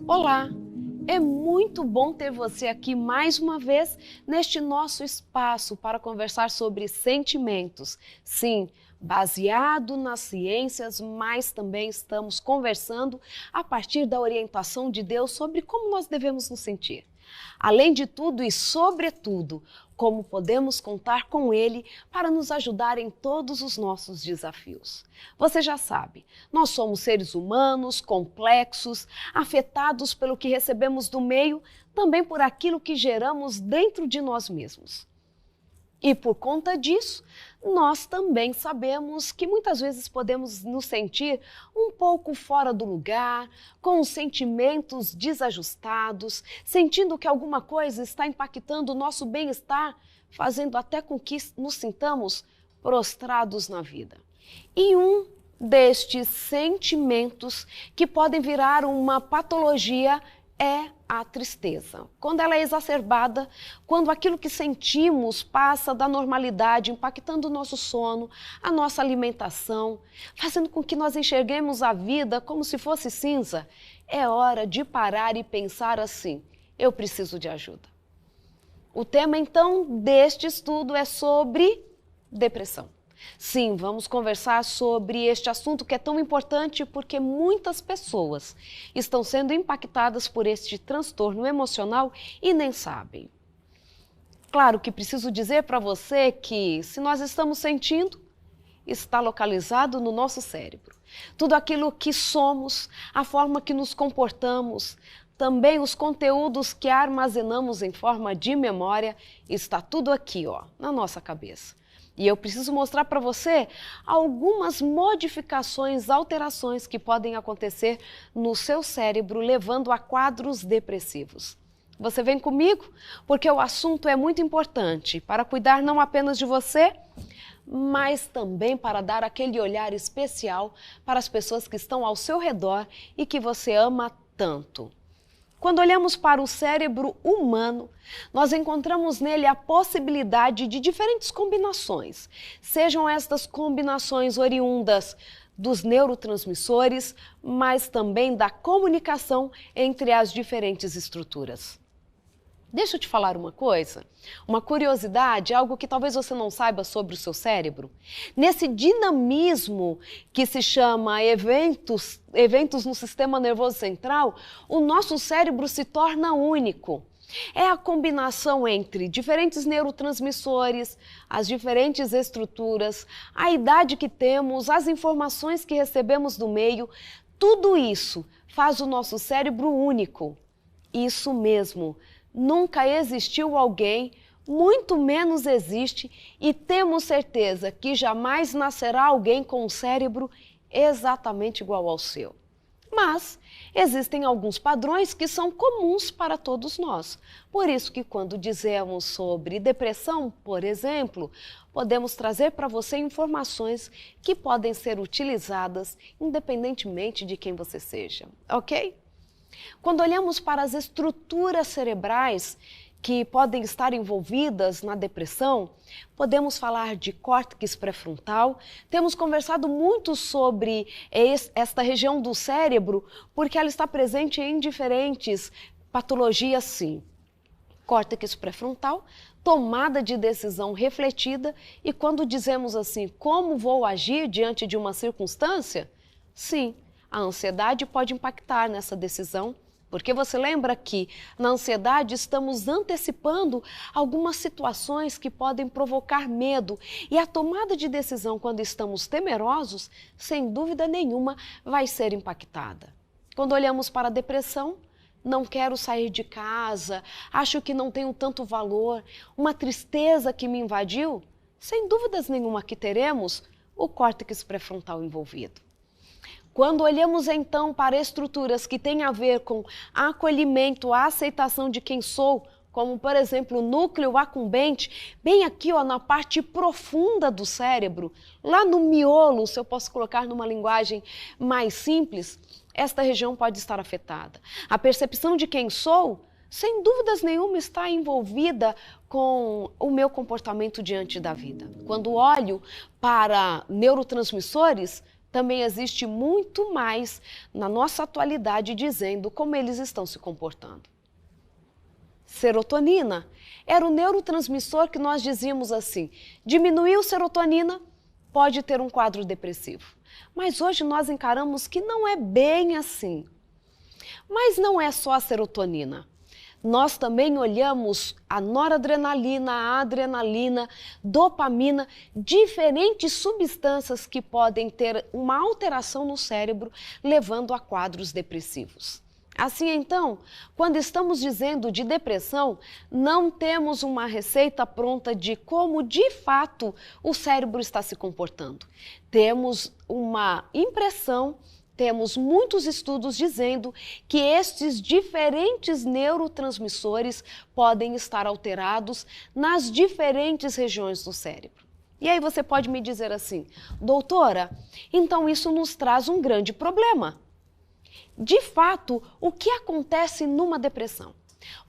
Olá! É muito bom ter você aqui mais uma vez neste nosso espaço para conversar sobre sentimentos. Sim, baseado nas ciências, mas também estamos conversando a partir da orientação de Deus sobre como nós devemos nos sentir. Além de tudo e sobretudo, como podemos contar com Ele para nos ajudar em todos os nossos desafios. Você já sabe, nós somos seres humanos, complexos, afetados pelo que recebemos do meio, também por aquilo que geramos dentro de nós mesmos. E por conta disso, nós também sabemos que muitas vezes podemos nos sentir um pouco fora do lugar, com os sentimentos desajustados, sentindo que alguma coisa está impactando o nosso bem-estar, fazendo até com que nos sintamos prostrados na vida. E um destes sentimentos que podem virar uma patologia é a tristeza. Quando ela é exacerbada, quando aquilo que sentimos passa da normalidade, impactando o nosso sono, a nossa alimentação, fazendo com que nós enxerguemos a vida como se fosse cinza, é hora de parar e pensar assim: eu preciso de ajuda. O tema então deste estudo é sobre depressão. Sim, vamos conversar sobre este assunto que é tão importante porque muitas pessoas estão sendo impactadas por este transtorno emocional e nem sabem. Claro que preciso dizer para você que se nós estamos sentindo, está localizado no nosso cérebro. Tudo aquilo que somos, a forma que nos comportamos, também os conteúdos que armazenamos em forma de memória, está tudo aqui, na nossa cabeça. E eu preciso mostrar para você algumas modificações, alterações que podem acontecer no seu cérebro, levando a quadros depressivos. Você vem comigo? Porque o assunto é muito importante para cuidar não apenas de você, mas também para dar aquele olhar especial para as pessoas que estão ao seu redor e que você ama tanto. Quando olhamos para o cérebro humano, nós encontramos nele a possibilidade de diferentes combinações. Sejam estas combinações oriundas dos neurotransmissores, mas também da comunicação entre as diferentes estruturas. Deixa eu te falar uma curiosidade, algo que talvez você não saiba sobre o seu cérebro. Nesse dinamismo que se chama eventos no sistema nervoso central, o nosso cérebro se torna único. É a combinação entre diferentes neurotransmissores, as diferentes estruturas, a idade que temos, as informações que recebemos do meio, tudo isso faz o nosso cérebro único. Isso mesmo. Nunca existiu alguém, muito menos existe, e temos certeza que jamais nascerá alguém com um cérebro exatamente igual ao seu. Mas existem alguns padrões que são comuns para todos nós. Por isso que quando dizemos sobre depressão, por exemplo, podemos trazer para você informações que podem ser utilizadas independentemente de quem você seja, ok? Quando olhamos para as estruturas cerebrais que podem estar envolvidas na depressão, podemos falar de córtex pré-frontal. Temos conversado muito sobre esta região do cérebro, porque ela está presente em diferentes patologias, sim. Córtex pré-frontal, tomada de decisão refletida, e quando dizemos assim, como vou agir diante de uma circunstância? Sim. A ansiedade pode impactar nessa decisão, porque você lembra que na ansiedade estamos antecipando algumas situações que podem provocar medo, e a tomada de decisão quando estamos temerosos, sem dúvida nenhuma, vai ser impactada. Quando olhamos para a depressão, não quero sair de casa, acho que não tenho tanto valor, uma tristeza que me invadiu, sem dúvidas nenhuma que teremos o córtex pré-frontal envolvido. Quando olhamos então para estruturas que têm a ver com acolhimento, a aceitação de quem sou, como por exemplo o núcleo accumbente, bem aqui na parte profunda do cérebro, lá no miolo, se eu posso colocar numa linguagem mais simples, esta região pode estar afetada. A percepção de quem sou, sem dúvidas nenhuma, está envolvida com o meu comportamento diante da vida. Quando olho para neurotransmissores, também existe muito mais na nossa atualidade dizendo como eles estão se comportando. Serotonina era o neurotransmissor que nós dizíamos assim, diminuiu serotonina, pode ter um quadro depressivo. Mas hoje nós encaramos que não é bem assim. Mas não é só a serotonina. Nós também olhamos a noradrenalina, a adrenalina, dopamina, diferentes substâncias que podem ter uma alteração no cérebro, levando a quadros depressivos. Assim, então, quando estamos dizendo de depressão, não temos uma receita pronta de como, de fato, o cérebro está se comportando. Temos uma impressão. Temos muitos estudos dizendo que estes diferentes neurotransmissores podem estar alterados nas diferentes regiões do cérebro. E aí você pode me dizer assim, doutora, então isso nos traz um grande problema. De fato, o que acontece numa depressão?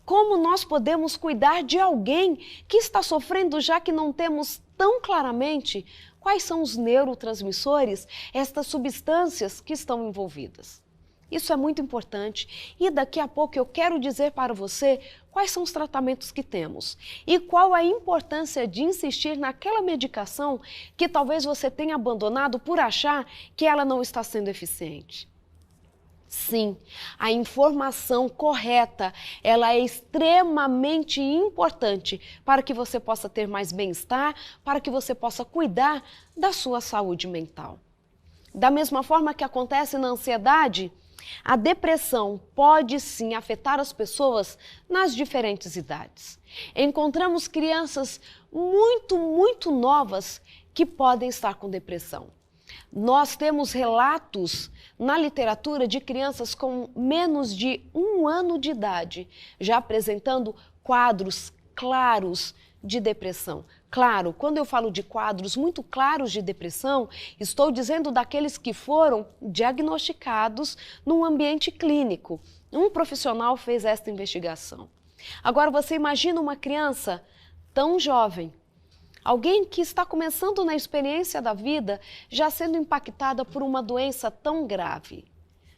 Como nós podemos cuidar de alguém que está sofrendo, já que não temos tão claramente quais são os neurotransmissores, estas substâncias que estão envolvidas? Isso é muito importante e daqui a pouco eu quero dizer para você quais são os tratamentos que temos e qual a importância de insistir naquela medicação que talvez você tenha abandonado por achar que ela não está sendo eficiente. Sim, a informação correta, ela é extremamente importante para que você possa ter mais bem-estar, para que você possa cuidar da sua saúde mental. Da mesma forma que acontece na ansiedade, a depressão pode sim afetar as pessoas nas diferentes idades. Encontramos crianças muito novas que podem estar com depressão. Nós temos relatos na literatura de crianças com menos de 1 ano de idade, já apresentando quadros claros de depressão. Claro, quando eu falo de quadros muito claros de depressão, estou dizendo daqueles que foram diagnosticados num ambiente clínico. Um profissional fez esta investigação. Agora você imagina uma criança tão jovem, alguém que está começando na experiência da vida, já sendo impactada por uma doença tão grave.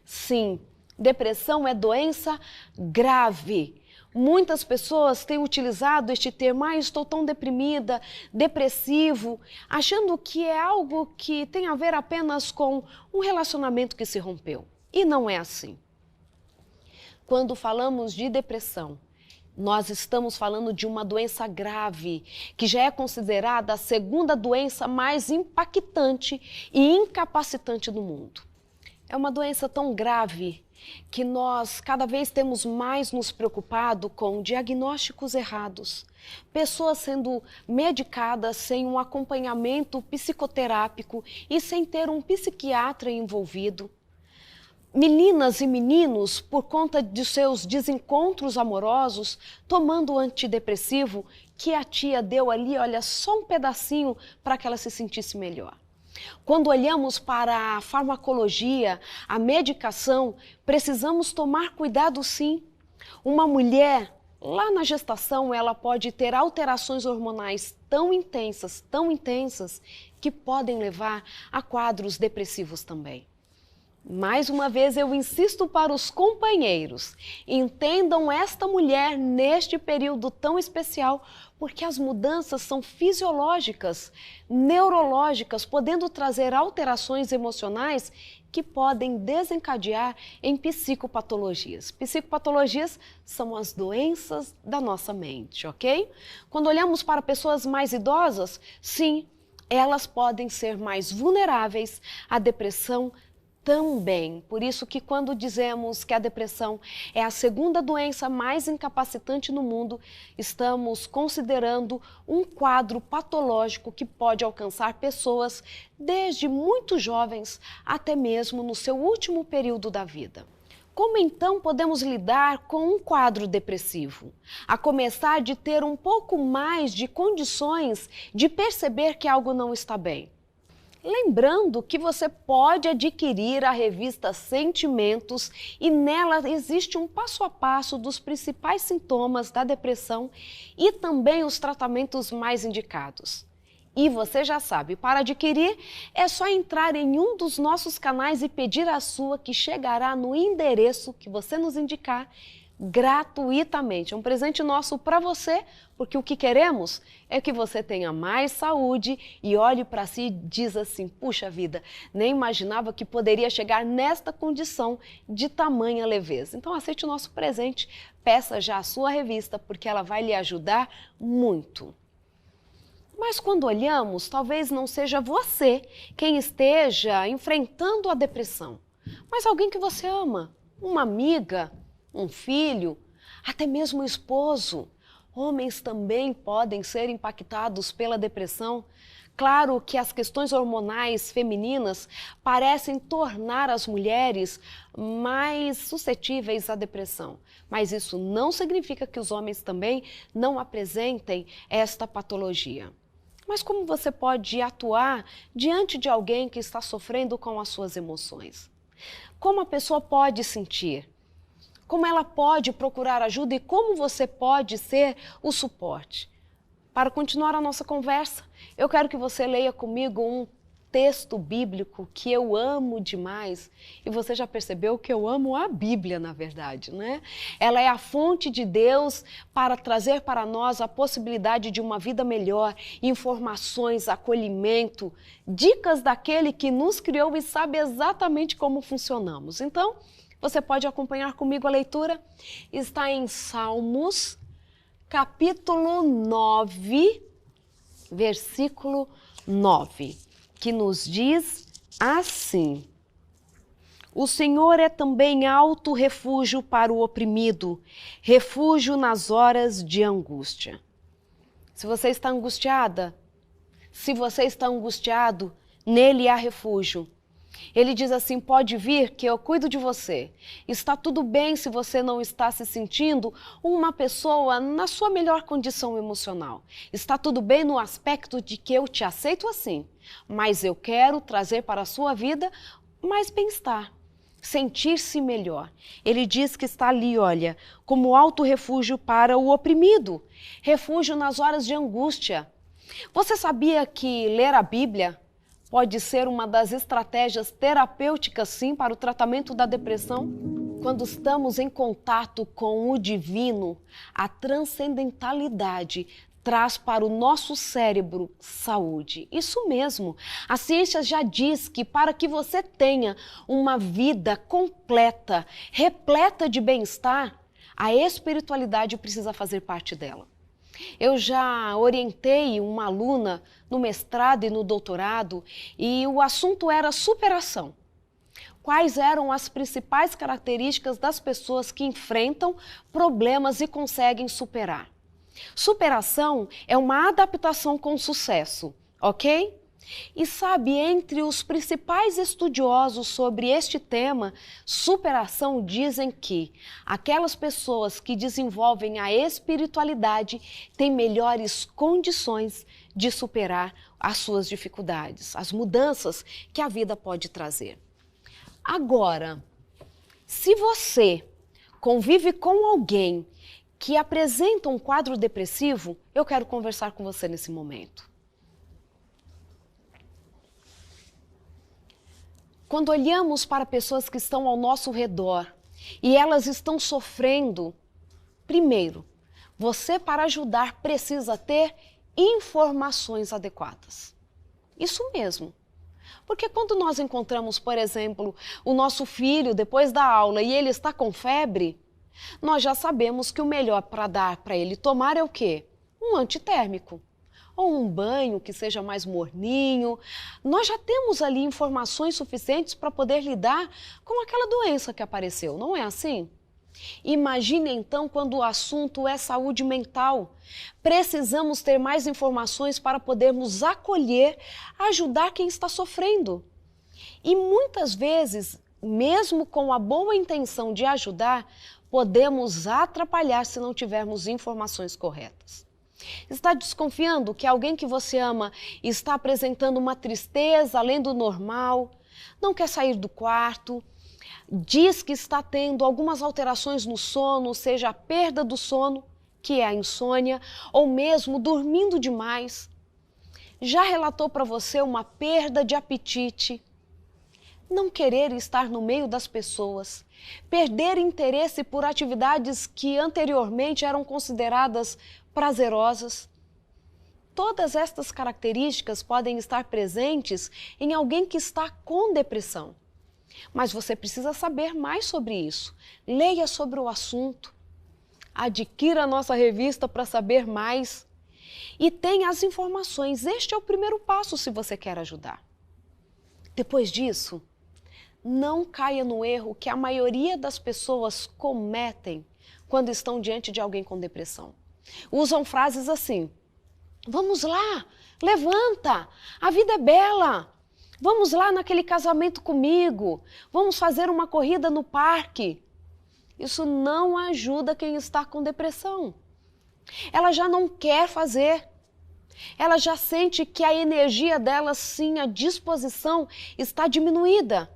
Sim, depressão é doença grave. Muitas pessoas têm utilizado este termo, estou tão deprimida, depressivo, achando que é algo que tem a ver apenas com um relacionamento que se rompeu. E não é assim. Quando falamos de depressão, nós estamos falando de uma doença grave, que já é considerada a segunda doença mais impactante e incapacitante do mundo. É uma doença tão grave que nós cada vez temos mais nos preocupado com diagnósticos errados, pessoas sendo medicadas sem um acompanhamento psicoterápico e sem ter um psiquiatra envolvido. Meninas e meninos, por conta de seus desencontros amorosos, tomando antidepressivo que a tia deu ali, olha, só um pedacinho para que ela se sentisse melhor. Quando olhamos para a farmacologia, a medicação, precisamos tomar cuidado sim. Uma mulher, lá na gestação, ela pode ter alterações hormonais tão intensas, que podem levar a quadros depressivos também. Mais uma vez eu insisto para os companheiros, entendam esta mulher neste período tão especial, porque as mudanças são fisiológicas, neurológicas, podendo trazer alterações emocionais que podem desencadear em psicopatologias. Psicopatologias são as doenças da nossa mente, ok? Quando olhamos para pessoas mais idosas, sim, elas podem ser mais vulneráveis à depressão também. Por isso que quando dizemos que a depressão é a segunda doença mais incapacitante no mundo, estamos considerando um quadro patológico que pode alcançar pessoas desde muito jovens até mesmo no seu último período da vida. Como então podemos lidar com um quadro depressivo? A começar de ter um pouco mais de condições de perceber que algo não está bem. Lembrando que você pode adquirir a revista Sentimentos e nela existe um passo a passo dos principais sintomas da depressão e também os tratamentos mais indicados. E você já sabe, para adquirir é só entrar em um dos nossos canais e pedir a sua, que chegará no endereço que você nos indicar gratuitamente. É um presente nosso para você, porque o que queremos é que você tenha mais saúde e olhe para si e diz assim: puxa vida, nem imaginava que poderia chegar nesta condição de tamanha leveza. Então aceite o nosso presente, peça já a sua revista, porque ela vai lhe ajudar muito. Mas quando olhamos, talvez não seja você quem esteja enfrentando a depressão, mas alguém que você ama, uma amiga, um filho, até mesmo um esposo. Homens também podem ser impactados pela depressão. Claro que as questões hormonais femininas parecem tornar as mulheres mais suscetíveis à depressão, mas isso não significa que os homens também não apresentem esta patologia. Mas como você pode atuar diante de alguém que está sofrendo com as suas emoções? Como a pessoa pode sentir? Como ela pode procurar ajuda e como você pode ser o suporte? Para continuar a nossa conversa, eu quero que você leia comigo um texto bíblico que eu amo demais. E você já percebeu que eu amo a Bíblia, na verdade, né? Ela é a fonte de Deus para trazer para nós a possibilidade de uma vida melhor, informações, acolhimento, dicas daquele que nos criou e sabe exatamente como funcionamos. Então, você pode acompanhar comigo a leitura. Está em Salmos, capítulo 9, versículo 9, que nos diz assim: o Senhor é também alto refúgio para o oprimido, refúgio nas horas de angústia. Se você está angustiada, se você está angustiado, nele há refúgio. Ele diz assim: pode vir que eu cuido de você. Está tudo bem se você não está se sentindo uma pessoa na sua melhor condição emocional. Está tudo bem no aspecto de que eu te aceito assim, mas eu quero trazer para a sua vida mais bem-estar, sentir-se melhor. Ele diz que está ali, olha, como alto refúgio para o oprimido, refúgio nas horas de angústia. Você sabia que ler a Bíblia pode ser uma das estratégias terapêuticas, sim, para o tratamento da depressão? Quando estamos em contato com o divino, a transcendentalidade traz para o nosso cérebro saúde. Isso mesmo, a ciência já diz que para que você tenha uma vida completa, repleta de bem-estar, a espiritualidade precisa fazer parte dela. Eu já orientei uma aluna no mestrado e no doutorado e o assunto era superação. Quais eram as principais características das pessoas que enfrentam problemas e conseguem superar? Superação é uma adaptação com sucesso, ok? E sabe, entre os principais estudiosos sobre este tema, superação, dizem que aquelas pessoas que desenvolvem a espiritualidade têm melhores condições de superar as suas dificuldades, as mudanças que a vida pode trazer. Agora, se você convive com alguém que apresenta um quadro depressivo, eu quero conversar com você nesse momento. Quando olhamos para pessoas que estão ao nosso redor e elas estão sofrendo, primeiro, você, para ajudar, precisa ter informações adequadas. Isso mesmo. Porque quando nós encontramos, por exemplo, o nosso filho depois da aula e ele está com febre, nós já sabemos que o melhor para dar para ele tomar é o quê? Um antitérmico. Ou um banho que seja mais morninho. Nós já temos ali informações suficientes para poder lidar com aquela doença que apareceu, não é assim? Imagine então quando o assunto é saúde mental. Precisamos ter mais informações para podermos acolher, ajudar quem está sofrendo. E muitas vezes, mesmo com a boa intenção de ajudar, podemos atrapalhar se não tivermos informações corretas. Está desconfiando que alguém que você ama está apresentando uma tristeza além do normal, não quer sair do quarto, diz que está tendo algumas alterações no sono, seja a perda do sono, que é a insônia, ou mesmo dormindo demais. Já relatou para você uma perda de apetite? Não querer estar no meio das pessoas, perder interesse por atividades que anteriormente eram consideradas prazerosas. Todas estas características podem estar presentes em alguém que está com depressão. Mas você precisa saber mais sobre isso. Leia sobre o assunto. Adquira a nossa revista para saber mais. E tenha as informações. Este é o primeiro passo se você quer ajudar. Depois disso, não caia no erro que a maioria das pessoas cometem quando estão diante de alguém com depressão. Usam frases assim: vamos lá, levanta, a vida é bela. Vamos lá naquele casamento comigo, vamos fazer uma corrida no parque. Isso não ajuda quem está com depressão. Ela já não quer fazer. Ela já sente que a energia dela, sim, a disposição está diminuída.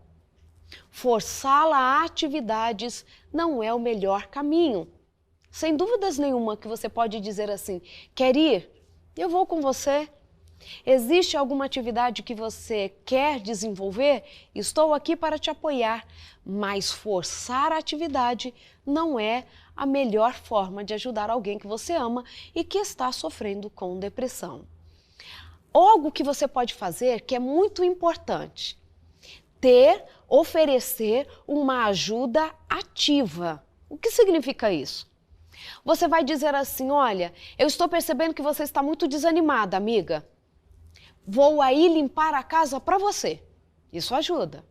Forçá-la a atividades não é o melhor caminho. Sem dúvidas nenhuma que você pode dizer assim: quer ir? Eu vou com você. Existe alguma atividade que você quer desenvolver? Estou aqui para te apoiar. Mas forçar a atividade não é a melhor forma de ajudar alguém que você ama e que está sofrendo com depressão. Algo que você pode fazer que é muito importante: oferecer uma ajuda ativa. O que significa isso? Você vai dizer assim: olha, eu estou percebendo que você está muito desanimada, amiga. Vou aí limpar a casa para você. Isso ajuda.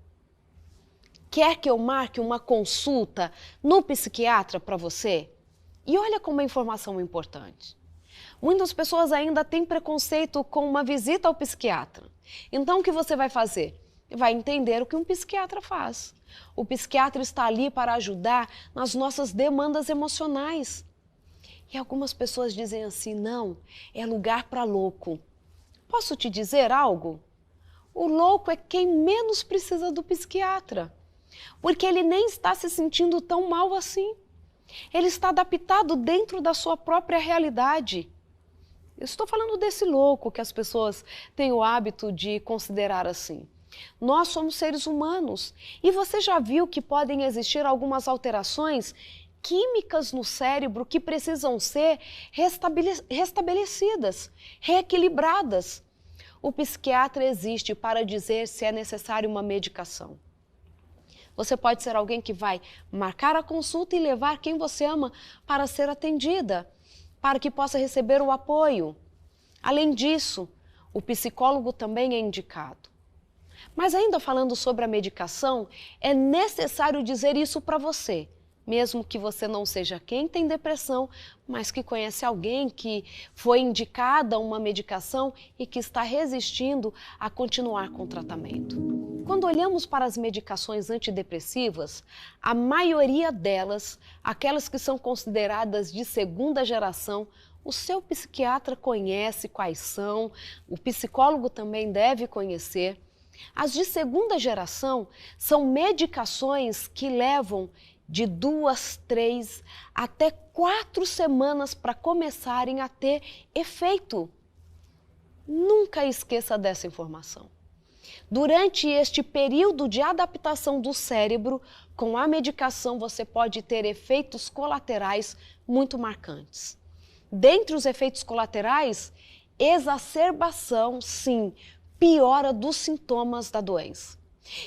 Quer que eu marque uma consulta no psiquiatra para você? E olha como a informação é importante. Muitas pessoas ainda têm preconceito com uma visita ao psiquiatra. Então o que você vai fazer? Vai entender o que um psiquiatra faz. O psiquiatra está ali para ajudar nas nossas demandas emocionais. E algumas pessoas dizem assim: não, é lugar para louco. Posso te dizer algo? O louco é quem menos precisa do psiquiatra, porque ele nem está se sentindo tão mal assim. Ele está adaptado dentro da sua própria realidade. Eu estou falando desse louco que as pessoas têm o hábito de considerar assim. Nós somos seres humanos e você já viu que podem existir algumas alterações químicas no cérebro que precisam ser restabelecidas, reequilibradas. O psiquiatra existe para dizer se é necessário uma medicação. Você pode ser alguém que vai marcar a consulta e levar quem você ama para ser atendida, para que possa receber o apoio. Além disso, o psicólogo também é indicado. Mas ainda falando sobre a medicação, é necessário dizer isso para você. Mesmo que você não seja quem tem depressão, mas que conhece alguém que foi indicada uma medicação e que está resistindo a continuar com o tratamento. Quando olhamos para as medicações antidepressivas, a maioria delas, aquelas que são consideradas de segunda geração, o seu psiquiatra conhece quais são, o psicólogo também deve conhecer. As de segunda geração são medicações que levam de 2, 3 até 4 semanas para começarem a ter efeito. Nunca esqueça dessa informação. Durante este período de adaptação do cérebro, com a medicação você pode ter efeitos colaterais muito marcantes. Dentre os efeitos colaterais, exacerbação, sim, piora dos sintomas da doença.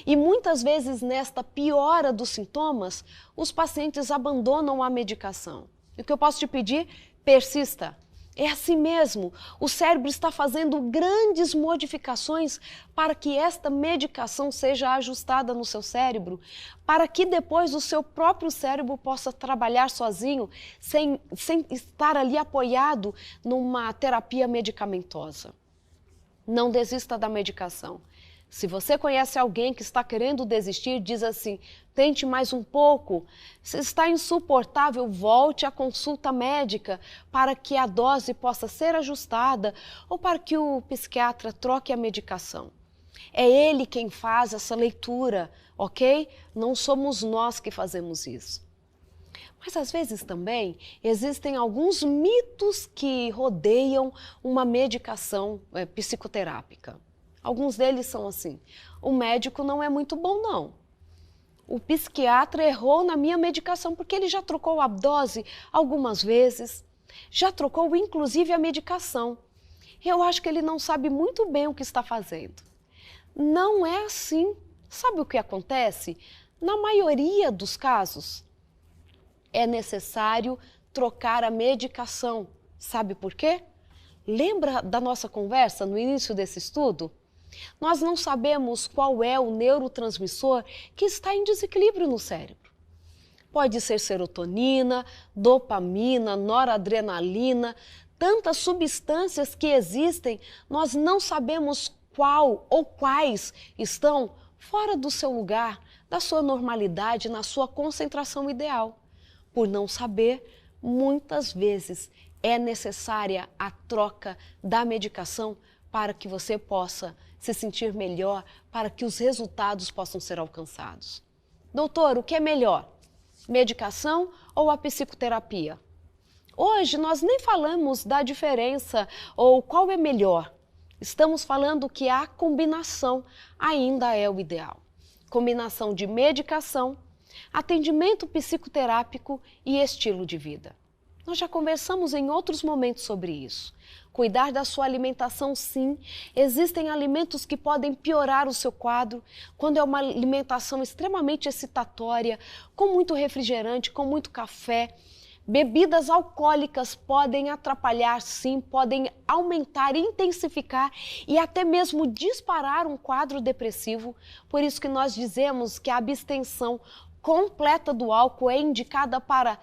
E muitas vezes nesta piora dos sintomas, os pacientes abandonam a medicação. E o que eu posso te pedir? Persista. É assim mesmo, o cérebro está fazendo grandes modificações para que esta medicação seja ajustada no seu cérebro, para que depois o seu próprio cérebro possa trabalhar sozinho, sem estar ali apoiado numa terapia medicamentosa. Não desista da medicação. Se você conhece alguém que está querendo desistir, diz assim: tente mais um pouco. Se está insuportável, volte à consulta médica para que a dose possa ser ajustada ou para que o psiquiatra troque a medicação. É ele quem faz essa leitura, ok? Não somos nós que fazemos isso. Mas às vezes também existem alguns mitos que rodeiam uma medicação psicoterápica. Alguns deles são assim: o médico não é muito bom não. O psiquiatra errou na minha medicação porque ele já trocou a dose algumas vezes, já trocou inclusive a medicação. Eu acho que ele não sabe muito bem o que está fazendo. Não é assim. Sabe o que acontece? Na maioria dos casos, é necessário trocar a medicação. Sabe por quê? Lembra da nossa conversa no início desse estudo? Nós não sabemos qual é o neurotransmissor que está em desequilíbrio no cérebro. Pode ser serotonina, dopamina, noradrenalina, tantas substâncias que existem, nós não sabemos qual ou quais estão fora do seu lugar, da sua normalidade, na sua concentração ideal. Por não saber, muitas vezes é necessária a troca da medicação para que você possa se sentir melhor, para que os resultados possam ser alcançados. Doutor, o que é melhor? Medicação ou a psicoterapia? Hoje nós nem falamos da diferença ou qual é melhor. Estamos falando que a combinação ainda é o ideal. Combinação de medicação, atendimento psicoterápico e estilo de vida. Nós já conversamos em outros momentos sobre isso. Cuidar da sua alimentação, sim. Existem alimentos que podem piorar o seu quadro quando é uma alimentação extremamente excitatória, com muito refrigerante, com muito café. Bebidas alcoólicas podem atrapalhar, sim, podem aumentar, intensificar e até mesmo disparar um quadro depressivo. Por isso que nós dizemos que a abstenção completa do álcool é indicada para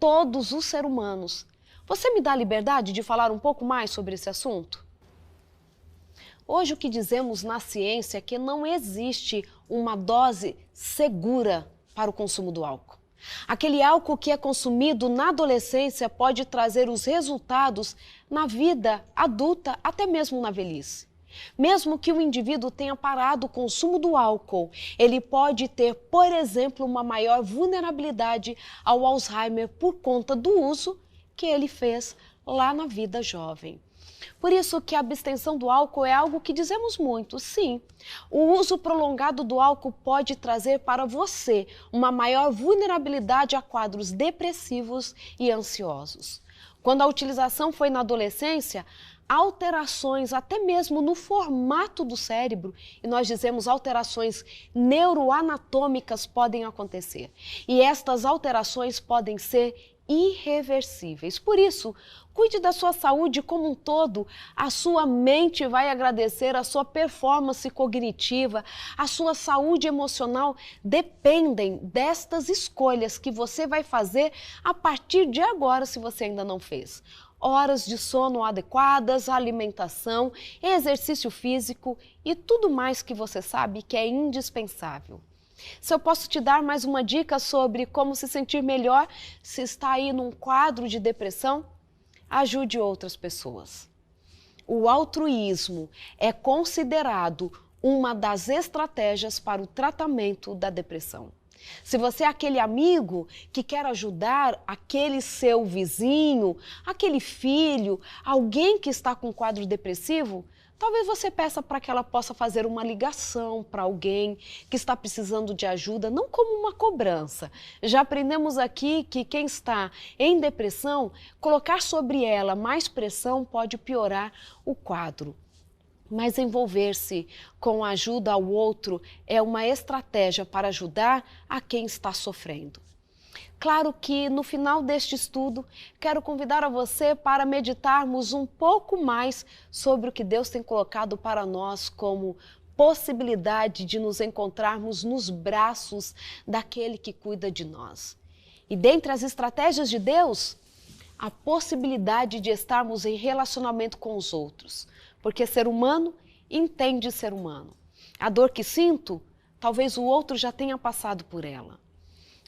todos os seres humanos. Você me dá a liberdade de falar um pouco mais sobre esse assunto? Hoje o que dizemos na ciência é que não existe uma dose segura para o consumo do álcool. Aquele álcool que é consumido na adolescência pode trazer os resultados na vida adulta, até mesmo na velhice. Mesmo que o indivíduo tenha parado o consumo do álcool, ele pode ter, por exemplo, uma maior vulnerabilidade ao Alzheimer por conta do uso que ele fez lá na vida jovem. Por isso que a abstenção do álcool é algo que dizemos muito, sim. O uso prolongado do álcool pode trazer para você uma maior vulnerabilidade a quadros depressivos e ansiosos. Quando a utilização foi na adolescência, alterações até mesmo no formato do cérebro, e nós dizemos alterações neuroanatômicas podem acontecer. E estas alterações podem ser irreversíveis. Por isso, cuide da sua saúde como um todo. A sua mente vai agradecer, a sua performance cognitiva, a sua saúde emocional dependem destas escolhas que você vai fazer a partir de agora, se você ainda não fez. Horas de sono adequadas, alimentação, exercício físico e tudo mais que você sabe que é indispensável. Se eu posso te dar mais uma dica sobre como se sentir melhor se está aí num quadro de depressão, ajude outras pessoas. O altruísmo é considerado uma das estratégias para o tratamento da depressão. Se você é aquele amigo que quer ajudar aquele seu vizinho, aquele filho, alguém que está com quadro depressivo, talvez você peça para que ela possa fazer uma ligação para alguém que está precisando de ajuda, não como uma cobrança. Já aprendemos aqui que quem está em depressão, colocar sobre ela mais pressão pode piorar o quadro. Mas envolver-se com a ajuda ao outro é uma estratégia para ajudar a quem está sofrendo. Claro que no final deste estudo, quero convidar a você para meditarmos um pouco mais sobre o que Deus tem colocado para nós como possibilidade de nos encontrarmos nos braços daquele que cuida de nós. E dentre as estratégias de Deus, a possibilidade de estarmos em relacionamento com os outros. Porque ser humano entende ser humano. A dor que sinto, talvez o outro já tenha passado por ela.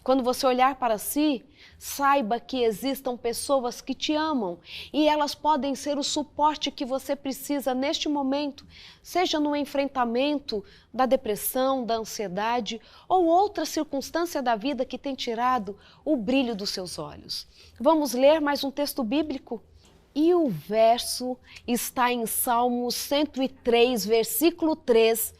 Quando você olhar para si, saiba que existam pessoas que te amam e elas podem ser o suporte que você precisa neste momento, seja no enfrentamento da depressão, da ansiedade ou outra circunstância da vida que tem tirado o brilho dos seus olhos. Vamos ler mais um texto bíblico? E o verso está em Salmo 103, versículo 3.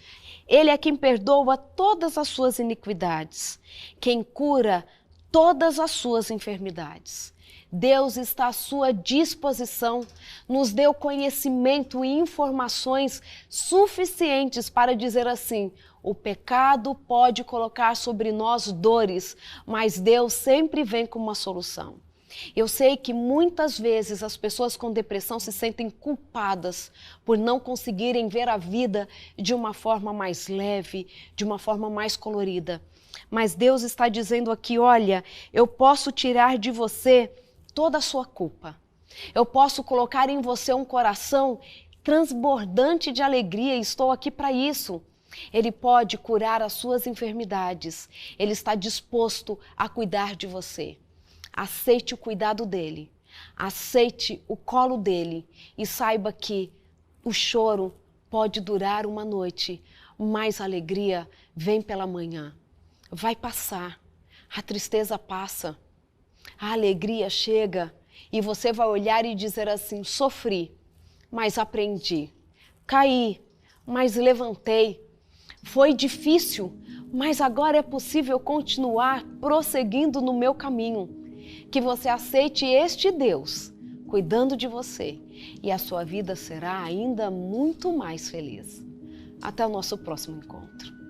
Ele é quem perdoa todas as suas iniquidades, quem cura todas as suas enfermidades. Deus está à sua disposição, nos deu conhecimento e informações suficientes para dizer assim: o pecado pode colocar sobre nós dores, mas Deus sempre vem com uma solução. Eu sei que muitas vezes as pessoas com depressão se sentem culpadas por não conseguirem ver a vida de uma forma mais leve, de uma forma mais colorida. Mas Deus está dizendo aqui: olha, eu posso tirar de você toda a sua culpa. Eu posso colocar em você um coração transbordante de alegria e estou aqui para isso. Ele pode curar as suas enfermidades. Ele está disposto a cuidar de você. Aceite o cuidado dele, aceite o colo dele e saiba que o choro pode durar uma noite, mas a alegria vem pela manhã. Vai passar, a tristeza passa, a alegria chega e você vai olhar e dizer assim: sofri, mas aprendi, caí, mas levantei, foi difícil, mas agora é possível continuar prosseguindo no meu caminho. Que você aceite este Deus cuidando de você e a sua vida será ainda muito mais feliz. Até o nosso próximo encontro.